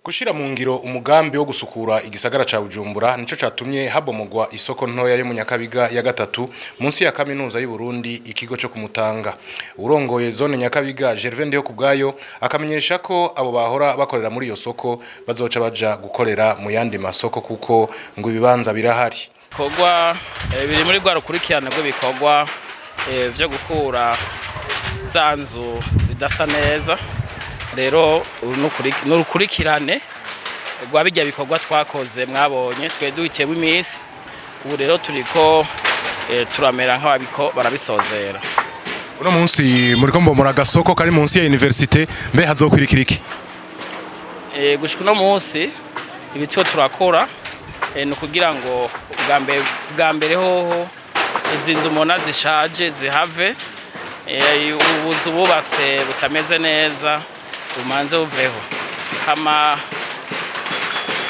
Gushira mu ngiro umugambi wo gusukura igisagara ca Bujumbura nico catumye habomogwa isoko ntoya yo mu Nyakabiga ya gatatu munsi ya kaminuza y'u Burundi ikigo cyo kumutanga. Urongoye zone Nyakabiga Gervais Ndiho kubgayo akamenyesha ko abo bahora bakorera muri iyo soko bazoca baja gukorera mu yandi masoko kuko ngo ibibanza birahari. Kogwa biri muri gwa rukurikirane rwo bikogwa vyo gukura zanzu zidasa neza. Rero nurukurikirane rwa bijya bikogwa twakoze mwabonye twe duhitemo imisi ubu rero turiko turamera nk'ababiko barabisozera. Uno munsi muriko mbomora gasoko kari munsi ya universite mbe hazokwirikira iki? Gushika no munsi ibityo turakora no kugira ngo bwa mbere hoho izinzu mona zishaje zihave ubuzu bubatse butameze neza umanze uveho hama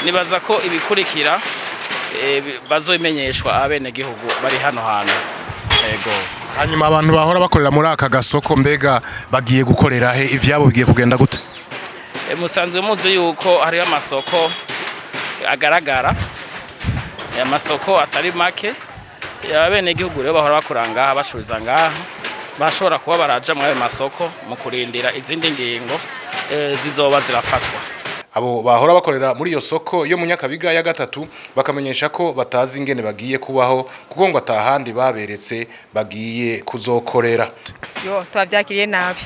nibaza ko ibikurikira bazoimenyeshwa abene gihugu bari hano hano. Yego, hanyuma abantu bahora bakorera muri aka gasoko mbega bagiye gukorera he ivyabo bigiye kugenda gute? Musanzwe muzi yuko hari amasoko agaragara amasoko atari make abene gihugu rero bahora bakuranga bacuriza ngaha bashobora kuba baraja mu masoko mu kurindira izindi ngingo zizoba zirafatwa. Abo bahora bakorera muri iyo soko yo mu Nyakabiga ya gatatu bakamenyesha ko batazi ingene bagiye kubaho kuko ngo atahandi baberetse bagiye kuzokorera. Yo twavyakiriye nabi.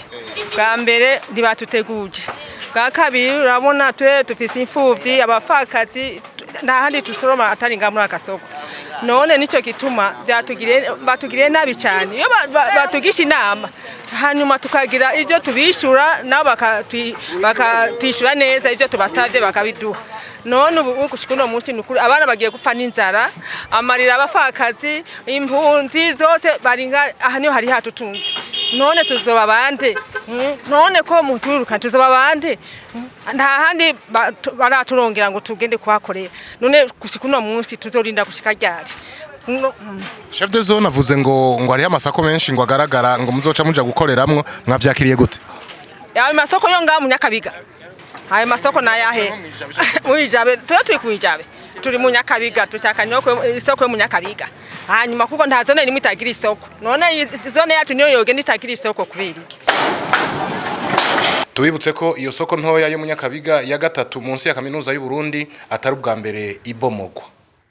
Bwa mbere ntibatuteguje. Bwa kabiri urabona tufise imfuvyi abafakazi nta handi tusoroma atari ngamura akasoko. None nico gituma batugiriye nabi cyane. Iyo batugisha inama hanyuma tukagira ivyo tubishura nabo bakatishura neza ivyo tubasavye bakabiduha. None ubu gushika no munsi nukuri abana bagiye gupfa n'inzara amarira abafakazi impunzi zose baringa ahanyo hari hatutunze. None tuzoba bande none ko muturuka tuzoba bande nta handi baraturongera ngo tugende kwakorera. None gushika no munsi tuzorinda gushika ryari? Chef de zone avuze ngo ari amasako menshi ngo agaragara ngo muzoca muja gukoreramwo mwavyakiriye gute? Ya masoko yo nga mu Nyakabiga. Haye masoko na yahe? Muijabe turi kuijabe. Turi mu Nyakabiga tushaka nyoko isoko mu Nyakabiga. Hanyuma kuko nta zone rimwe itagira isoko. None zone yacu niyo yogenda itagira isoko kubiriki. Tubibutse ko iyo soko ntoya yo mu Nyakabiga ya gatatu munsi ya kaminuza y'u Burundi atari ubwa mbere ibomogwa.